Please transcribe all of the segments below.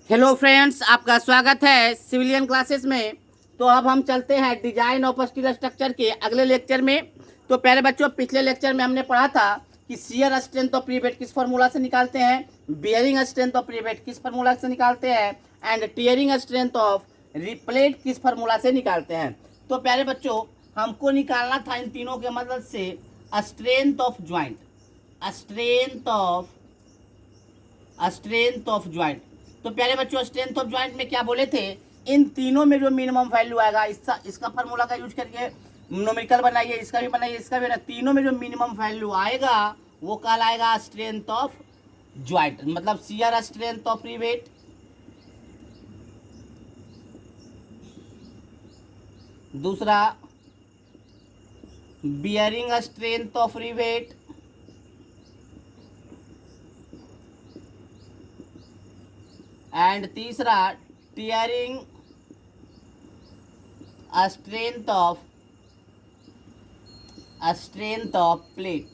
Hello friends, आपका स्वागत है सिविलियन क्लासेस में। तो अब हम चलते हैं डिजाइन ऑफ स्टील स्ट्रक्चर के अगले लेक्चर में। तो प्यारे बच्चों, पिछले लेक्चर में हमने पढ़ा था कि शियर स्ट्रेंथ ऑफ प्रीवेट किस फार्मूला से निकालते हैं, बियरिंग स्ट्रेंथ ऑफ प्रीवेट किस फार्मूला से निकालते हैं, and tearing strength of repellent किस फार्मूला से निकालते हैं। तो प्यारे बच्चों, हमको निकालना था इन तीनों के मदद से strength of joint, strength of joint. तो प्यारे बच्चों, स्ट्रेंथ ऑफ ज्वाइंट में क्या बोले थे, इन तीनों में जो मिनिमम वैल्यू आएगा, इसका फार्मूला का यूज करके न्यूमेरिकल बनाइए, इसका भी बनाइए, इसका भी बनाइए, तीनों में जो मिनिमम वैल्यू आएगा वो कहलाएगा स्ट्रेंथ ऑफ ज्वाइंट, मतलब शियर स्ट्रेंथ ऑफ रिवेट, दूसरा bearing strength of rivet, and तीसरा टीयरिंग स्ट्रेंथ ऑफ प्लेट।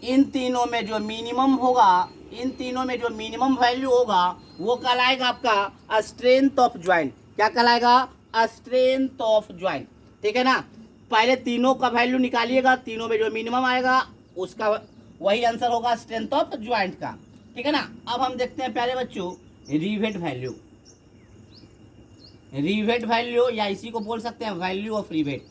इन तीनों में जो मिनिमम होगा, इन तीनों में जो मिनिमम वैल्यू होगा वो कहलाएगा आपका स्ट्रेंथ ऑफ ज्वाइंट। क्या कहलाएगा? Strength of joint. ठीक है ना। पहले तीनों का वैल्यू निकालिएगा, तीनों में जो मिनिमम आएगा उसका वही आंसर होगा स्ट्रेंथ ऑफ ज्वाइंट का। ठीक है ना। अब हम देखते हैं प्यारे बच्चों रिवेट वैल्यू, रिवेट वैल्यू या इसी को बोल सकते हैं वैल्यू ऑफ रिवेट।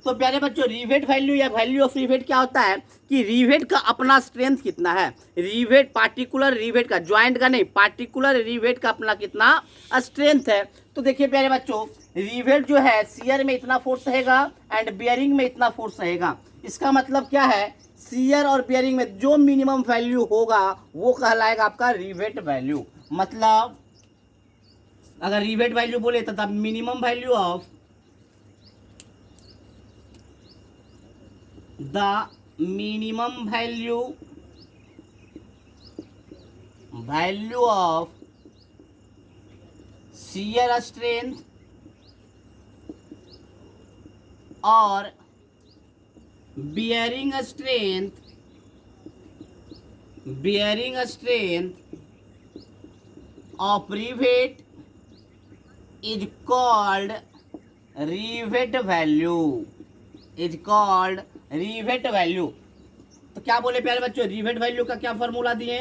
तो प्यारे बच्चों, रिवेट वैल्यू या वैल्यू ऑफ रिवेट क्या होता है कि रिवेट का अपना स्ट्रेंथ कितना है, रिवेट पार्टिकुलर रिवेट का, ज्वाइंट का नहीं, पार्टिकुलर रिवेट का अपना कितना स्ट्रेंथ है। तो देखिए प्यारे बच्चों, रिवेट जो है शियर में इतना फोर्स रहेगा एंड बियरिंग में इतना फोर्स रहेगा। इसका मतलब क्या है, शियर और बियरिंग में जो मिनिमम वैल्यू होगा वो कहलाएगा आपका रिवेट वैल्यू। मतलब अगर रिवेट वैल्यू बोले तो तब minimum value of the minimum value of shear strength और bearing strength of rivet is called rivet value, is called rivet value. तो क्या बोले प्यारे बच्चों, रिवेट वैल्यू का क्या फॉर्मूला दिए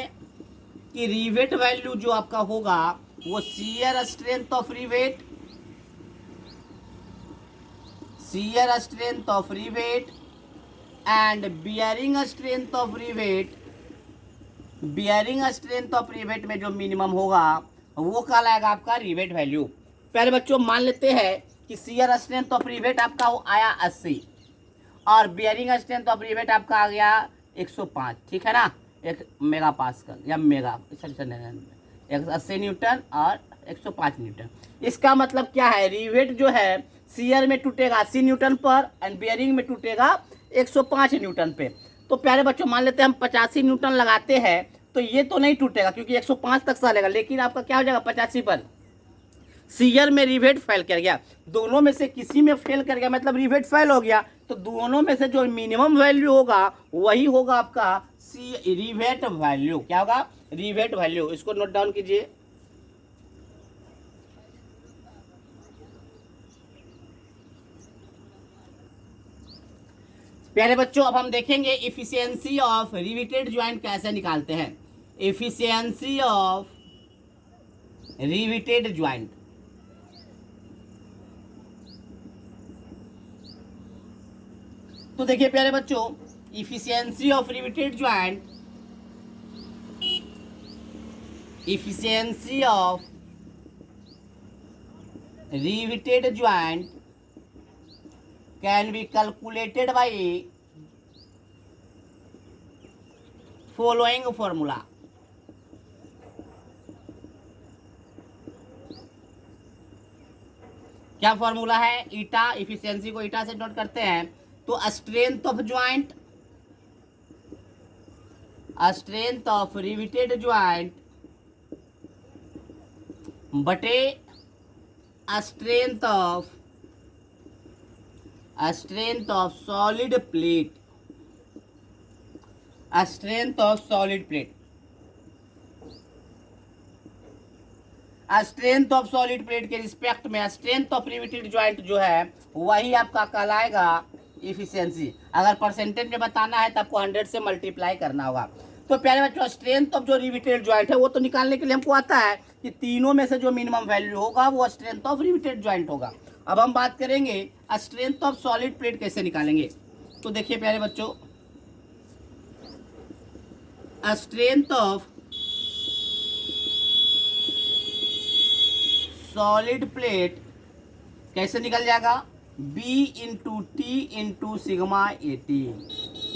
कि रिवेट वैल्यू जो आपका होगा वो shear strength of rivet, shear strength of rivet and bearing strength of rivet, bearing strength of rivet में जो मिनिमम होगा वो कहलाएगा आपका रिवेट वैल्यू। प्यारे बच्चों, मान लेते हैं कि शियर स्ट्रेंथ ऑफ रिवेट आपका आया 80 और बियरिंग स्ट्रेंथ ऑफ रिवेट आपका आ गया 105। ठीक है ना, 1 मेगा पास्कल या मेगा 80 न्यूटन और 105 न्यूटन। इसका मतलब क्या है, रिवेट जो है शियर में टूटेगा 80 न्यूटन पर एंड बियरिंग में टूटेगा 105 न्यूटन पे। तो प्यारे बच्चों, मान लेते हैं हम 85 न्यूटन लगाते हैं तो ये तो नहीं टूटेगा क्योंकि 105 तक चलेगा, लेकिन आपका क्या हो जाएगा 85 पर शियर में रिवेट फेल कर गया, दोनों में से किसी में फेल कर गया मतलब रिवेट फेल हो गया। तो दोनों में से जो मिनिमम वैल्यू होगा वही होगा आपका रिवेट वैल्यू। क्या होगा? Rivet value. इसको नोट डाउन कीजिए। प्यारे बच्चों, अब हम देखेंगे इफिशियंसी ऑफ रिवेटेड ज्वाइंट कैसे निकालते हैं। इफिशियंसी ऑफ रिवेटेड ज्वाइंट, तो देखिए प्यारे बच्चों, efficiency of riveted joint, efficiency of riveted joint can be calculated by following formula. क्या फॉर्मूला है? ईटा, इफिशियंसी को ईटा से नोट करते हैं तो strength of joint, strength of riveted joint बटे strength of solid plate, strength of solid plate, strength of solid plate के respect में स्ट्रेंथ ऑफ रिवेटेड ज्वाइंट जो है वही आपका कहलाएगा इफिशियंसी। अगर परसेंटेज में बताना है तो आपको 100 से मल्टीप्लाई करना होगा। तो प्यारे बच्चों, स्ट्रेंथ ऑफ जो रिवेटेड ज्वाइंट है वो तो निकालने के लिए हमको आता है कि तीनों में से जो मिनिमम वैल्यू होगा वो स्ट्रेंथ ऑफ रिवेटेड ज्वाइंट होगा। अब हम बात करेंगे स्ट्रेंथ ऑफ सॉलिड प्लेट कैसे निकालेंगे। तो देखिए प्यारे बच्चों, स्ट्रेंथ ऑफ सॉलिड प्लेट कैसे निकल जाएगा, B into T into sigma A T,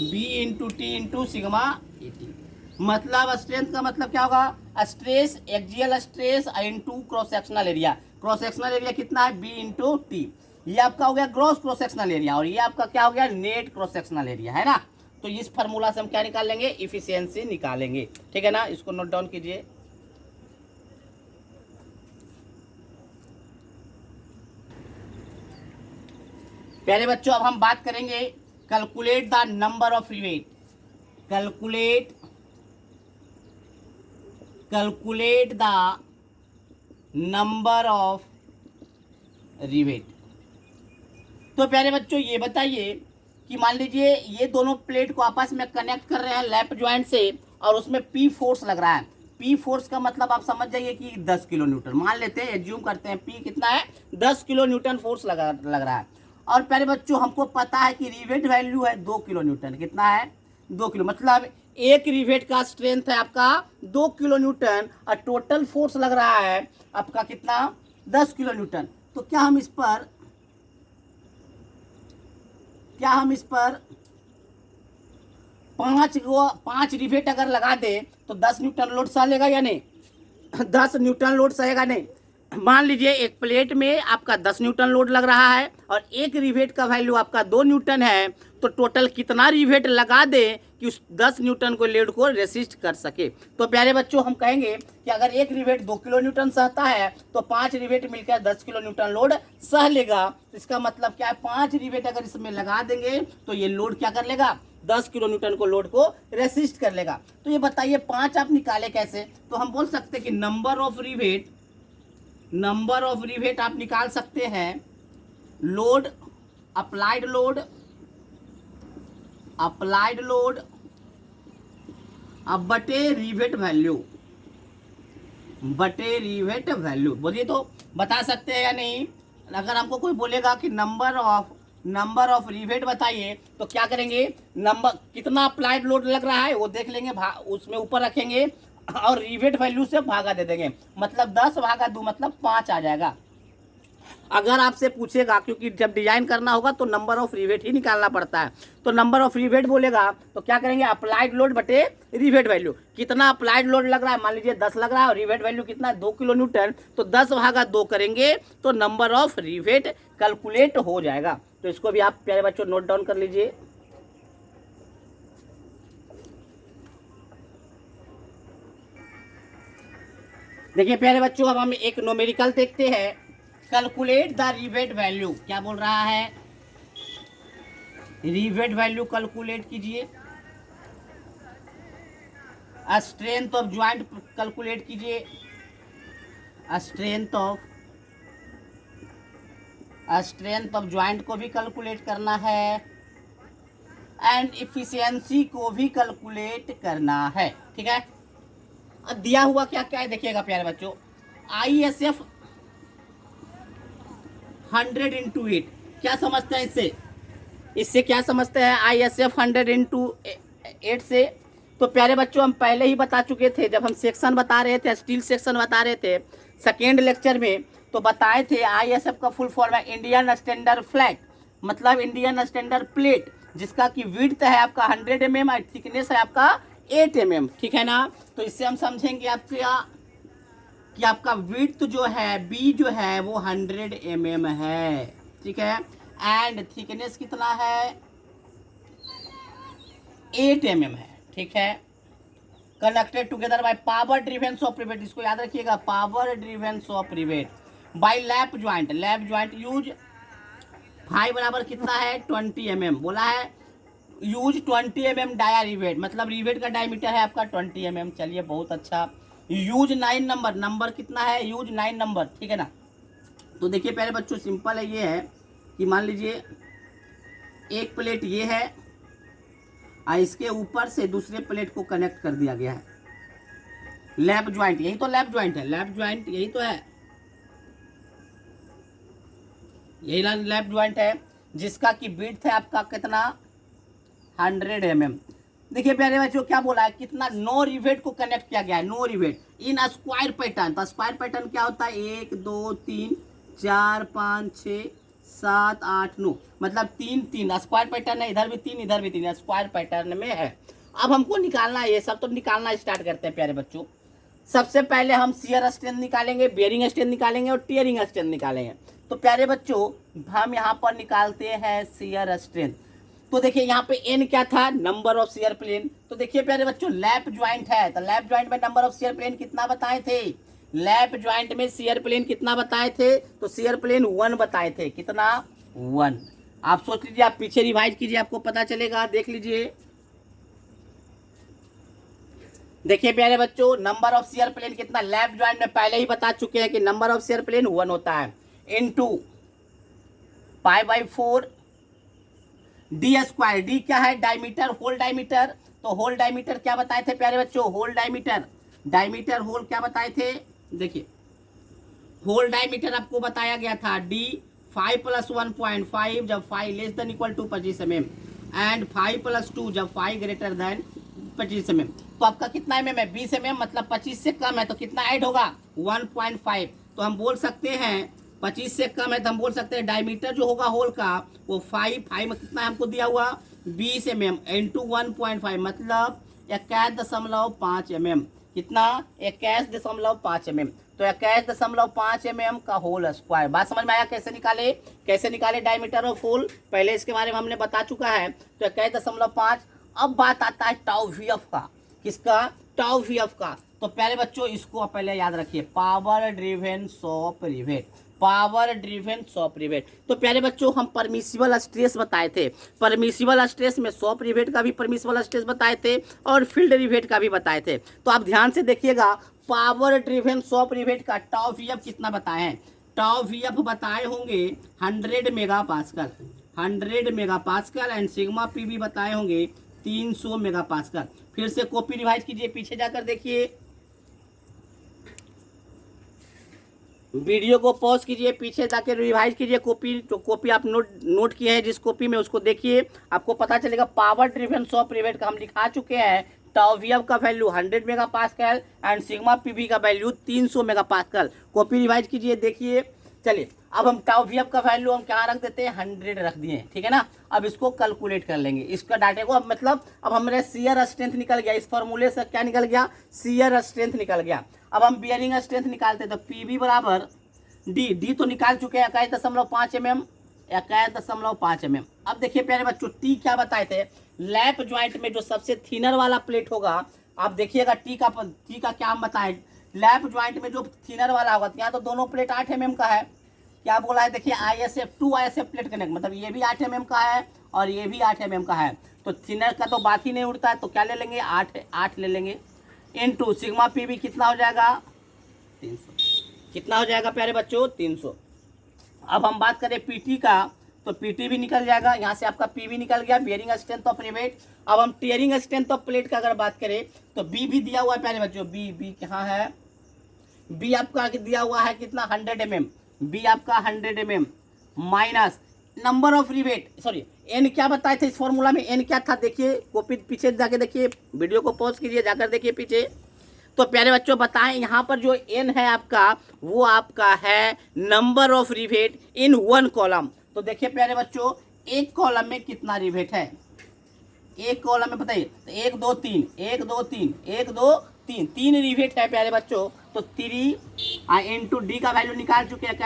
B into T into sigma A T. मतलब स्ट्रेंथ का मतलब क्या होगा, stress, axial stress into cross sectional area. Cross sectional area कितना है, बी इंटू टी। ये आपका हो गया ग्रॉस क्रॉस सेक्शनल एरिया और ये आपका क्या हो गया, नेट क्रॉस सेक्शनल एरिया, है ना। तो इस फार्मूला से हम क्या निकाल लेंगे, इफिशियंसी निकालेंगे, ठीक है ना। इसको नोट डाउन कीजिए। प्यारे बच्चों, अब हम बात करेंगे calculate the number of rivet, calculate the number of rivet. तो प्यारे बच्चों ये बताइए कि मान लीजिए ये दोनों प्लेट को आपस में कनेक्ट कर रहे हैं लैप जॉइंट से और उसमें पी फोर्स लग रहा है। पी फोर्स का मतलब आप समझ जाइए कि 10 किलो न्यूटन मान लेते हैं, एज्यूम करते हैं पी कितना है, 10 किलो न्यूटन फोर्स लग रहा है। और प्यारे बच्चों हमको पता है कि रिवेट वैल्यू है 2 किलो न्यूटन, कितना है, 2 किलो। मतलब एक रिवेट का स्ट्रेंथ है आपका 2 किलो न्यूटन और टोटल फोर्स लग रहा है आपका कितना, 10 किलो न्यूटन। तो क्या हम इस पर 5 रिवेट अगर लगा दे तो 10 न्यूटन लोड सह लेगा या नहीं, 10 न्यूटन लोड सहेगा नहीं। मान लीजिए एक प्लेट में आपका 10 न्यूटन लोड लग रहा है और एक रिवेट का वैल्यू आपका 2 न्यूटन है, तो टोटल कितना रिवेट लगा दे कि उस 10 न्यूटन को लोड को रेसिस्ट कर सके। तो प्यारे बच्चों हम कहेंगे कि अगर एक रिवेट 2 किलो न्यूटन सहता है तो 5 रिवेट मिलकर 10 किलो न्यूटन लोड सह लेगा। इसका मतलब क्या है, 5 रिवेट अगर इसमें लगा देंगे तो ये लोड क्या कर लेगा, 10 किलो न्यूटन को लोड को रेसिस्ट कर लेगा। तो ये बताइए 5 आप निकाले कैसे। तो हम बोल सकते हैं कि नंबर ऑफ रिवेट आप निकाल सकते हैं, लोड, अप्लाइड लोड अब बटे रिवेट वैल्यू बोलिए तो बता सकते हैं या नहीं। अगर हमको कोई बोलेगा कि नंबर ऑफ रिवेट बताइए तो क्या करेंगे, नंबर कितना अप्लाइड लोड लग रहा है वो देख लेंगे, उसमें ऊपर रखेंगे और रिवेट वैल्यू से भागा दे देंगे, मतलब 10 भागा 2 मतलब 5 आ जाएगा। अगर आपसे पूछेगा, क्योंकि जब डिजाइन करना होगा तो नंबर ऑफ रिवेट ही निकालना पड़ता है, तो नंबर ऑफ रिवेट बोलेगा तो क्या करेंगे, अप्लाइड लोड बटे रिवेट वैल्यू। कितना अप्लाइड लोड लग रहा है, मान लीजिए 10 लग रहा है और रिवेट वैल्यू कितना है, 2 किलो न्यूटन, तो 10 भागा 2 करेंगे तो नंबर ऑफ रिवेट कैलकुलेट हो जाएगा। तो इसको भी आप प्यारे बच्चों नोट डाउन कर लीजिए। देखिए प्यारे बच्चों, अब हम एक न्यूमेरिकल देखते हैं, कैलकुलेट द रिवेट वैल्यू। क्या बोल रहा है, रिवेट वैल्यू कैलकुलेट कीजिए, स्ट्रेंथ ऑफ ज्वाइंट कैलकुलेट कीजिए, स्ट्रेंथ ऑफ ज्वाइंट को भी कैलकुलेट करना है एंड इफिशियंसी को भी कैलकुलेट करना है, ठीक है। अब दिया हुआ क्या क्या है देखिएगा प्यारे बच्चों, ISF 100 इंटू 8, क्या समझते हैं इससे क्या समझते हैं ISF 100 इंटू 8 से। तो प्यारे बच्चों हम पहले ही बता चुके थे, जब हम सेक्शन बता रहे थे, स्टील सेक्शन बता रहे थे सेकेंड लेक्चर में, तो बताए थे ISF का फुल फॉर्म है इंडियन स्टैंडर्ड फ्लैग, मतलब इंडियन स्टैंडर्ड प्लेट, जिसका की विड्थ है आपका 100 mm और थिकनेस है आपका 8 mm, ठीक है ना। तो इससे हम समझेंगे कि आपका विड्थ जो है बी जो है वो 100 mm है, ठीक है, एंड थिकनेस कितना है, 8 mm है, ठीक है। Connected together by power driven shop rivet, इसको याद रखिएगा, power driven shop rivet by lap joint use 5 बराबर कितना है 20 mm बोला है, यूज 20 mm डाया रिवेट, मतलब रिवेट का डायमीटर है आपका 20 mm। चलिए बहुत अच्छा। यूज 9 नंबर, नंबर कितना है, यूज 9 नंबर, ठीक है ना। तो देखिए प्यारे बच्चों सिंपल है, ये है कि मान लीजिए एक प्लेट ये है और इसके ऊपर से दूसरे प्लेट को कनेक्ट कर दिया गया है। लैप ज्वाइंट, यही तो लैप ज्वाइंट है, लैप ज्वाइंट यही तो है, यही लैप ज्वाइंट है, जिसका की विड्थ है आपका कितना 100 mm। देखिए प्यारे बच्चों क्या बोला है, कितना नो रिवेट को कनेक्ट किया गया है, no rivet in square pattern. तो स्क्वायर पैटर्न क्या होता है, 1 2 3 4 5 6 7 8 9, मतलब 3 3 स्क्वायर पैटर्न है, इधर भी 3 इधर भी 3 स्क्वायर पैटर्न में है। अब हमको निकालना है ये सब, तो निकालना स्टार्ट करते हैं प्यारे बच्चों। सबसे पहले हम शियर स्ट्रेंथ निकालेंगे, बेयरिंग स्ट्रेंथ निकालेंगे और टियरिंग स्ट्रेंथ निकालेंगे। तो प्यारे बच्चों हम यहाँ पर निकालते हैं शियर स्ट्रेंथ। तो देखिए यहाँ पे एन क्या था, नंबर ऑफ शियर प्लेन। तो देखिए प्यारे बच्चों लैप ज्वाइंट है, तो लैप ज्वाइंट में नंबर ऑफ शियर प्लेन कितना बताए थे, लैप ज्वाइंट में शियर प्लेन कितना बताए थे, तो शियर प्लेन 1 बताए थे, कितना 1। आप सोच लीजिए, आप पीछे रिवाइज कीजिए, आपको पता चलेगा, देख लीजिए। देखिए प्यारे बच्चों नंबर ऑफ शियर प्लेन कितना, लैप ज्वाइंट में पहले ही बता चुके हैं कि नंबर ऑफ शियर प्लेन 1 होता है, इनटू π/4 डी स्क्वायर। डी क्या है, डायमीटर, होल डायमीटर। तो होल डायमीटर क्या बताए थे प्यारे बच्चों, होल डायमीटर, डायमीटर होल क्या बताए थे, देखिए होल डायमीटर आपको बताया गया था डी 5 + 1.5 जब 5 less than equal to 25 mm and 5 + 2 जब 5 ग्रेटर देन 25 mm। तो आपका कितना mm है, 20 mm, मतलब 25 से कम है तो कितना ऐड होगा 1.5। तो हम बोल सकते हैं 25 से कम है तो हम बोल सकते हैं डायमीटर जो होगा होल का वो 5 में कितना हमको दिया हुआ 20 mm इंटू 1.5, मतलब 21.5 mm, कितना 21.5 mm। तो 21.5 mm का होल स्क्वायर। बात समझ में आया कैसे निकाले, कैसे निकाले डायमीटर ऑफ होल, पहले इसके बारे में हमने बता चुका है। तो 21.5। अब बात आता है टाउ वी एफ का, किसका, टाउ वी एफ का। तो प्यारे बच्चों इसको पहले याद रखिए, power driven shop rivet, power driven shop rivet. तो प्यारे बच्चों हम परमिसिबल स्ट्रेस बताए थे, परमिसिबल स्ट्रेस में शॉप रिवेट का भी परमिसिबल स्ट्रेस बताए थे और फील्ड रिवेट का भी बताए थे। तो आप ध्यान से देखिएगा, पावर ड्रिवेन शॉप रिवेट का टाउ वी एफ कितना बताए हैं, टाउ वी एफ बताए होंगे 100 megapascal, 100 megapascal and sigma P भी बताए होंगे 300 मेगापास्कल। फिर से कॉपी रिवाइज कीजिए, पीछे जाकर देखिए, वीडियो को पॉज कीजिए, पीछे जाकर रिवाइज कीजिए, कॉपी जो कॉपी आप नोट किए हैं जिस कॉपी में उसको देखिए, आपको पता चलेगा। पावर ड्रिवेन शॉप रिवेट का हम दिखा चुके हैं, टाउ वी एफ का value 100 megapascal and sigma PV का वैल्यू 300 मेगापास्कल। कॉपी रिवाइज कीजिए, देखिए। चलिए अब हम टाउ वी एफ का वैल्यू हम क्या रख देते हैं, 100 रख दिए, ठीक है ना। अब इसको कैलकुलेट कर लेंगे, इसका डाटे को, अब मतलब अब हमारे शियर स्ट्रेंथ निकल गया, इस फॉर्मूले से क्या निकल गया, शियर स्ट्रेंथ निकल गया। अब हम बियरिंग स्ट्रेंथ निकालते हैं, तो पीवी बराबर डी, डी तो निकाल चुके हैं 21.5 mm, 21.5 mm। अब देखिए प्यारे बच्चों टी क्या बताए थे, लैप ज्वाइंट में जो सबसे थिनर वाला प्लेट होगा, आप देखिएगा टी का क्या हम बताएं, लैप ज्वाइंट में जो थिनर वाला होगा, यहाँ तो दोनों प्लेट 8 mm का है, क्या बोला है देखिए ISF 2 ISF प्लेट कनेक्ट, मतलब ये भी 8 mm का है और ये भी 8 mm का है। तो थिनर का तो बात ही नहीं उड़ता है, तो क्या ले लेंगे 8 ले लेंगे, इनटू सिग्मा पी भी कितना हो जाएगा 300, कितना हो जाएगा प्यारे बच्चों 300। अब हम बात करें पीटी का, तो पीटी भी निकल जाएगा, यहाँ से आपका पी भी निकल गया, बियरिंग स्ट्रेंथ ऑफ रिवेट। अब हम टियरिंग स्ट्रेंथ ऑफ प्लेट का अगर बात करें तो बी भी दिया हुआ है प्यारे बच्चों, बी कहाँ है, बी आपका दिया हुआ है कितना 100 mm, बी आपका 100 mm minus number of rivet, sorry N क्या बताए थे इस फॉर्मूला में, एन क्या था देखिए, कॉपी पीछे जाके देखिए, वीडियो को पॉज कीजिए, जाकर देखिए पीछे। तो प्यारे बच्चों बताएं यहाँ पर जो एन है आपका वो आपका है number of rivet in 1 column. तो देखिए प्यारे बच्चों एक कॉलम में कितना रिवेट है, एक कॉलम में बताइए, 1 2 3 1 2 3 1 2 3 3 रिवेट है प्यारे बच्चों। तो 3 इंटू डी का वैल्यू निकाल चुके हैं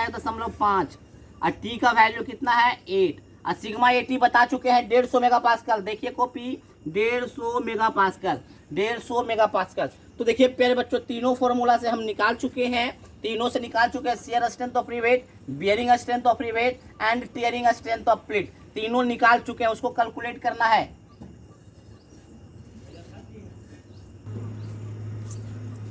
5 और टी का वैल्यू कितना है 8 और सिग्मा 80 बता चुके हैं 150 मेगापास्कल। देखिए कॉपी 150 मेगापास्कल, 150 मेगापास्कल। तो देखिए प्यारे बच्चों तीनों फॉर्मूला से हम निकाल चुके हैं, तीनों से निकाल चुके हैं, shear strength of rivet, bearing strength of rivet and tearing strength of plate, तीनों निकाल चुके हैं। उसको कैलकुलेट करना है,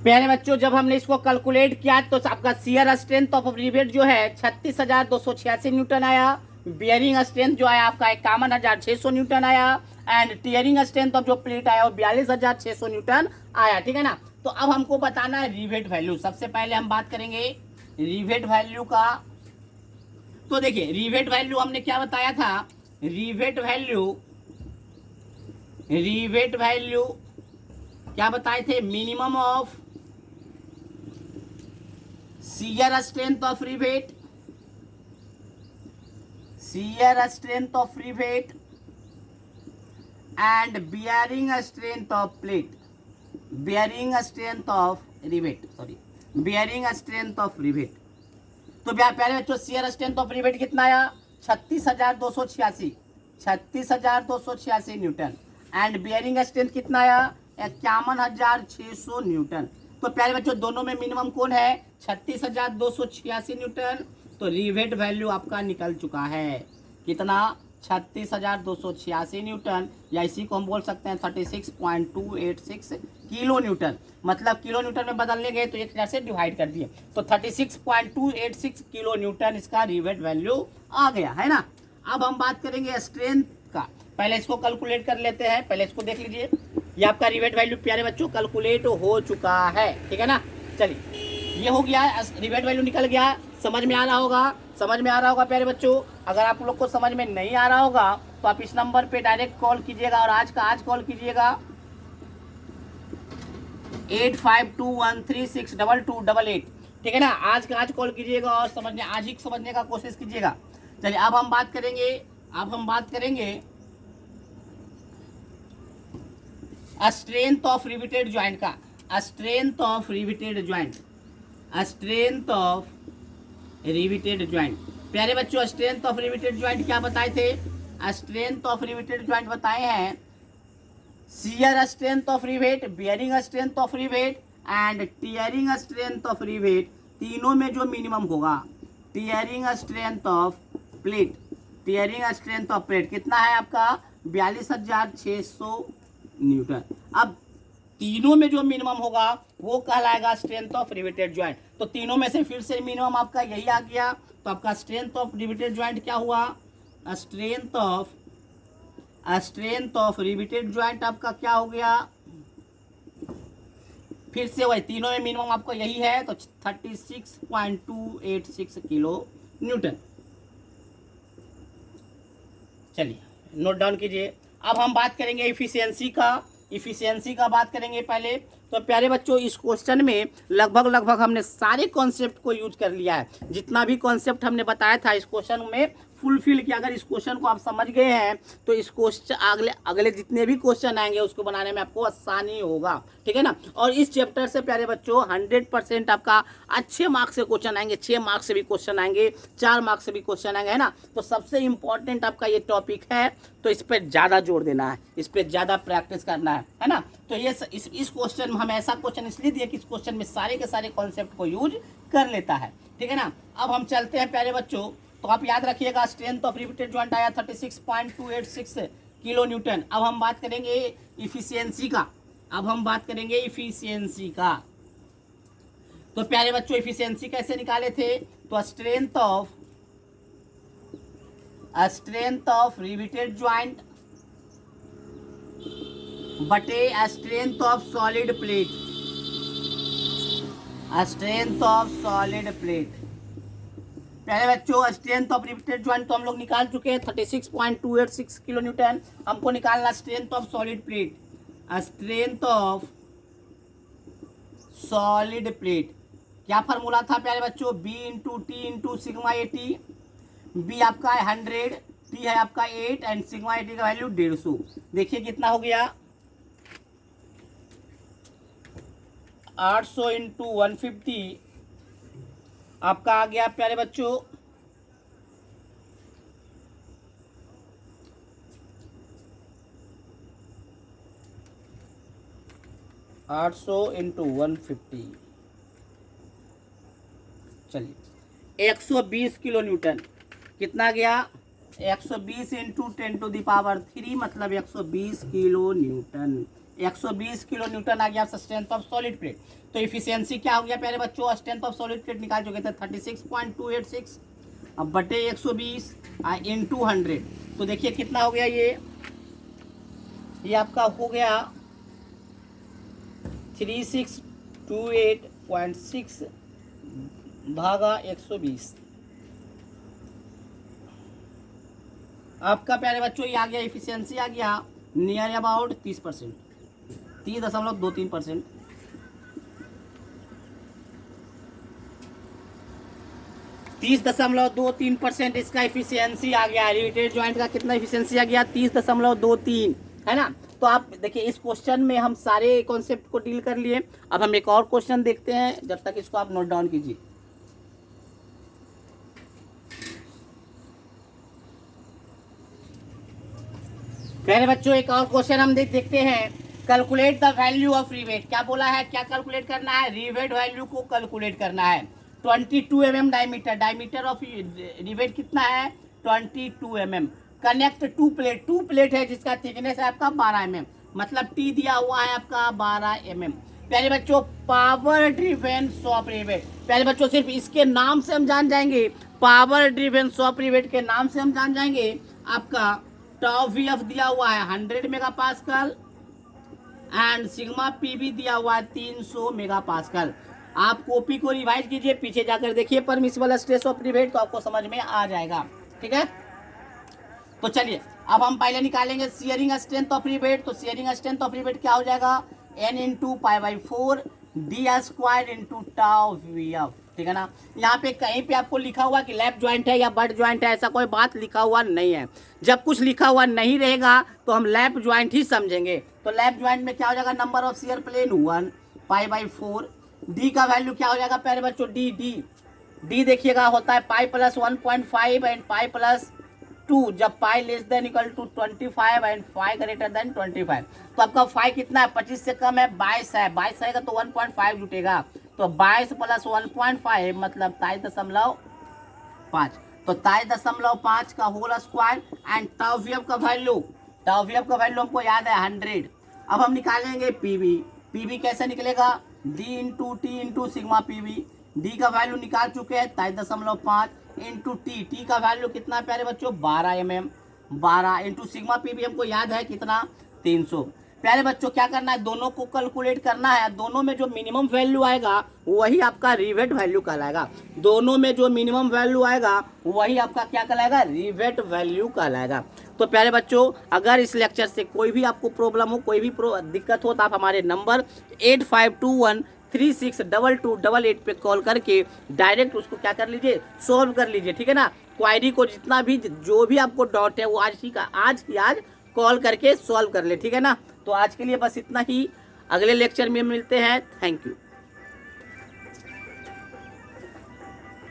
प्यारे बच्चों, जब हमने इसको कैलकुलेट किया तो आपका शियर स्ट्रेंथ ऑफ रिवेट जो है 36,286 न्यूटन आया। बियरिंग स्ट्रेंथ जो आया आपका 51,600 न्यूटन आया। एंड टीयरिंग स्ट्रेंथ ऑफ जो प्लेट आया वो 42,600 न्यूटन आया। ठीक है ना। तो अब हमको बताना है रिवेट वैल्यू। सबसे पहले हम बात करेंगे रिवेट वैल्यू का। तो देखिए रिवेट वैल्यू हमने क्या बताया था। रिवेट वैल्यू क्या बताए थे। Minimum of shear strength of rivet, and bearing strength of plate, bearing strength of rivet. तो प्यारे बच्चों शियर स्ट्रेंथ ऑफ रिवेट कितना आया 36,286 न्यूटन। एंड बियरिंग स्ट्रेंथ कितना आया 51,600 न्यूटन। तो प्यारे बच्चों दोनों में मिनिमम कौन है 36,286 न्यूटन। तो रिवेट वैल्यू आपका निकल चुका है कितना 36,286 न्यूटन, या इसी को हम बोल सकते हैं 36.286 किलो न्यूटन। मतलब किलो न्यूटन में बदलने गए तो 1,000 से डिवाइड कर दिए तो 36.286 किलो न्यूटन इसका रिवेट वैल्यू आ गया है ना। अब हम बात करेंगे स्ट्रेंथ का। पहले इसको कैलकुलेट कर लेते हैं। पहले इसको देख लीजिए, ये आपका रिवेट वैल्यू प्यारे बच्चों कैलकुलेट हो चुका है। ठीक है ना। चलिए ये हो गया, रिवेट वैल्यू निकल गया। समझ में आ रहा होगा प्यारे बच्चों। अगर आप लोग को समझ में नहीं आ रहा होगा तो आप इस नंबर पे डायरेक्ट कॉल कीजिएगा, और आज कॉल कीजिएगा 8521362288। ठीक है ना। आज कॉल कीजिएगा और आज ही समझने का कोशिश कीजिएगा। चलिए अब हम बात करेंगे स्ट्रेंथ ऑफ रिवेटेड ज्वाइंट का। Strength of riveted joint. प्यारे बच्चों स्ट्रेंथ ऑफ रिवेटेड ज्वाइंट क्या बताए थे। स्ट्रेंथ ऑफ रिवेटेड ज्वाइंट बताए हैं shear strength of rivet, bearing strength of rivet and tearing strength of rivet, तीनों में जो मिनिमम होगा। टीयरिंग स्ट्रेंथ ऑफ प्लेट कितना है आपका 42,600 न्यूटन। अब तीनों में जो मिनिमम होगा वो कहलाएगा स्ट्रेंथ ऑफ रिवेटेड ज्वाइंट। तो तीनों में से फिर से मिनिमम आपका यही आ गया। तो आपका स्ट्रेंथ ऑफ रिवेटेड ज्वाइंट क्या हुआ स्ट्रेंथ ऑफ रिवेटेड ज्वाइंट आपका क्या हो गया। फिर से वही तीनों में मिनिमम आपका यही है तो 36.286 किलो न्यूटन। चलिए नोट डाउन कीजिए। अब हम बात करेंगे इफिशियंसी का बात करेंगे पहले। तो प्यारे बच्चों इस क्वेश्चन में लगभग हमने सारे कॉन्सेप्ट को यूज कर लिया है। जितना भी कॉन्सेप्ट हमने बताया था इस क्वेश्चन में फुलफिल किया। अगर इस क्वेश्चन को आप समझ गए हैं तो इस क्वेश्चन अगले जितने भी क्वेश्चन आएंगे उसको बनाने में आपको आसानी होगा। ठीक है ना। और इस चैप्टर से प्यारे बच्चों 100% आपका अच्छे मार्क्स से क्वेश्चन आएंगे। 6 मार्क्स से भी क्वेश्चन आएंगे, 4 मार्क्स से भी क्वेश्चन आएंगे, है ना। तो सबसे इंपॉर्टेंट आपका ये टॉपिक है, तो इस पर ज़्यादा जोर देना है, इस पर ज़्यादा प्रैक्टिस करना है ना। तो ये इस क्वेश्चन में हम ऐसा क्वेश्चन इसलिए दिए कि इस क्वेश्चन में सारे के सारे कॉन्सेप्ट को यूज कर लेता है। ठीक है ना। अब हम चलते हैं प्यारे बच्चों। तो आप याद रखिएगा स्ट्रेंथ ऑफ रिवेटेड ज्वाइंट आया 36.286 किलो न्यूटन। अब हम बात करेंगे इफिशियंसी का। तो प्यारे बच्चों इफिशियंसी कैसे निकाले थे। तो स्ट्रेंथ ऑफ रिवेटेड ज्वाइंट बटे स्ट्रेंथ ऑफ सॉलिड प्लेट। पहले बच्चों स्ट्रेंथ ऑफ रिवेटेड ज्वाइंट तो हम लोग निकाल चुके हैं 36.286 किलो न्यूटन। हमको निकालना strength of solid plate. Strength of solid plate क्या फार्मूला था प्यारे बच्चों B into T into sigma A T. B आपका है 100, टी है आपका 8 एंड सिग्मा ए टी का वैल्यू 150। देखिए कितना हो गया 800 इंटू 150 आपका आ गया प्यारे बच्चों 800 इंटू 150, चलिए 120 किलो न्यूटन। कितना गया 120 इंटू 10 टू द पावर 3 मतलब 120 किलो न्यूटन। 120 किलो न्यूटन आ गया स्ट्रेंथ ऑफ सॉलिड प्लेट। तो इफिशियंसी क्या हो गया प्यारे बच्चों, स्ट्रेंथ ऑफ सॉलिड प्लेट निकाल चुके थे 36.286, अब बटे 120 इंटू 100, तो देखिए कितना हो गया ये आपका हो गया 3628.6 भागा 120। आपका प्यारे बच्चों ये आ गया, इफिशियंसी आ गया नियर अबाउट 30%, 30.23%। 30.23% इसका इफिशियंसी आ गया। रिवेटेड ज्वाइंट का कितना इफिशियंसी आ गया, 30.23, है ना। तो आप देखिए इस क्वेश्चन में हम सारे कॉन्सेप्ट को डील कर लिए। अब हम एक और क्वेश्चन देखते हैं, जब तक इसको आप नोट डाउन कीजिए। प्यारे बच्चों एक और क्वेश्चन हम देखते हैं। Calculate the value of rivet. क्या बोला है, क्या कैलकुलेट करना है, रिवेट वैल्यू को कैलकुलेट करना है। 22 mm diameter, diameter of rivet कितना है 22 mm। कनेक्ट टू प्लेट है जिसका थिकनेस है आपका 12 mm, मतलब टी दिया हुआ है आपका 12 mm। प्यारे बच्चों पावर ड्रिवेन शॉप रिवेट, प्यारे बच्चों सिर्फ इसके नाम से हम जान जाएंगे, पावर ड्रिवेन शॉप रिवेट के नाम से हम जान जाएंगे। आपका टॉप वीएफ दिया हुआ है 100 मेगापास्कल एंड सिग्मा पीवी दिया हुआ है 300 मेगापास्कल। आप कॉपी को रिवाइज कीजिए, पीछे जाकर देखिए परमिसिबल स्ट्रेस ऑफ रिवेट, तो आपको समझ में आ जाएगा। ठीक है, तो चलिए अब हम पहले निकालेंगे शियरिंग स्ट्रेंथ ऑफ रिवेट। तो शियरिंग स्ट्रेंथ ऑफ रिवेट क्या हो जाएगा, n into π/4 D square into tau VF. ठीक है ना। यहाँ पे कहीं पे आपको लिखा हुआ कि लेफ्ट ज्वाइंट है या बट ज्वाइंट है, ऐसा कोई बात लिखा हुआ नहीं है। जब कुछ लिखा हुआ नहीं रहेगा तो हम लेफ्ट ज्वाइंट ही समझेंगे। तो लेफ्ट ज्वाइंट में क्या हो जाएगा, number of shear plane 1 π/4। D का वैल्यू क्या हो जाएगा प्यारे बच्चों, डी देखिएगा होता है pi plus 1.5 and pi plus 2, जब pi less than equal to 25 and phi greater than 25। तो आपका फाई कितना है, 25 से कम है 22 है, 22 आएगा तो 1.5 जुटेगा, तो 22 प्लस 1.5 मतलब 23.5। तो 23.5 का hole square and tau VF का वैल्यू हमको याद है 100। अब हम निकालेंगे पीवी कैसे निकलेगा, D into T into sigma PV. D का वैल्यू निकाल चुके हैं 23.5 इंटू टी का वैल्यू कितना है प्यारे बच्चों 12 mm, 12 इंटू सिग्मा पीवी हमको याद है कितना 300। प्यारे बच्चों क्या करना है, दोनों को कैलकुलेट करना है। दोनों में जो मिनिमम वैल्यू आएगा वही आपका रिवेट वैल्यू कहलाएगा। दोनों में जो मिनिमम वैल्यू आएगा वही आपका क्या कहलाएगा, रिवेट वैल्यू कहलाएगा। तो प्यारे बच्चों अगर इस लेक्चर से कोई भी आपको प्रॉब्लम हो, कोई भी दिक्कत हो, तो आप हमारे नंबर 8521362288 पे कॉल करके डायरेक्ट उसको क्या कर लीजिए, सॉल्व कर लीजिए। ठीक है ना। क्वायरी को जितना भी जो भी आपको डाउट है वो आज कॉल करके सॉल्व कर ले। ठीक है ना। तो आज के लिए बस इतना ही, अगले लेक्चर में मिलते हैं। Thank you.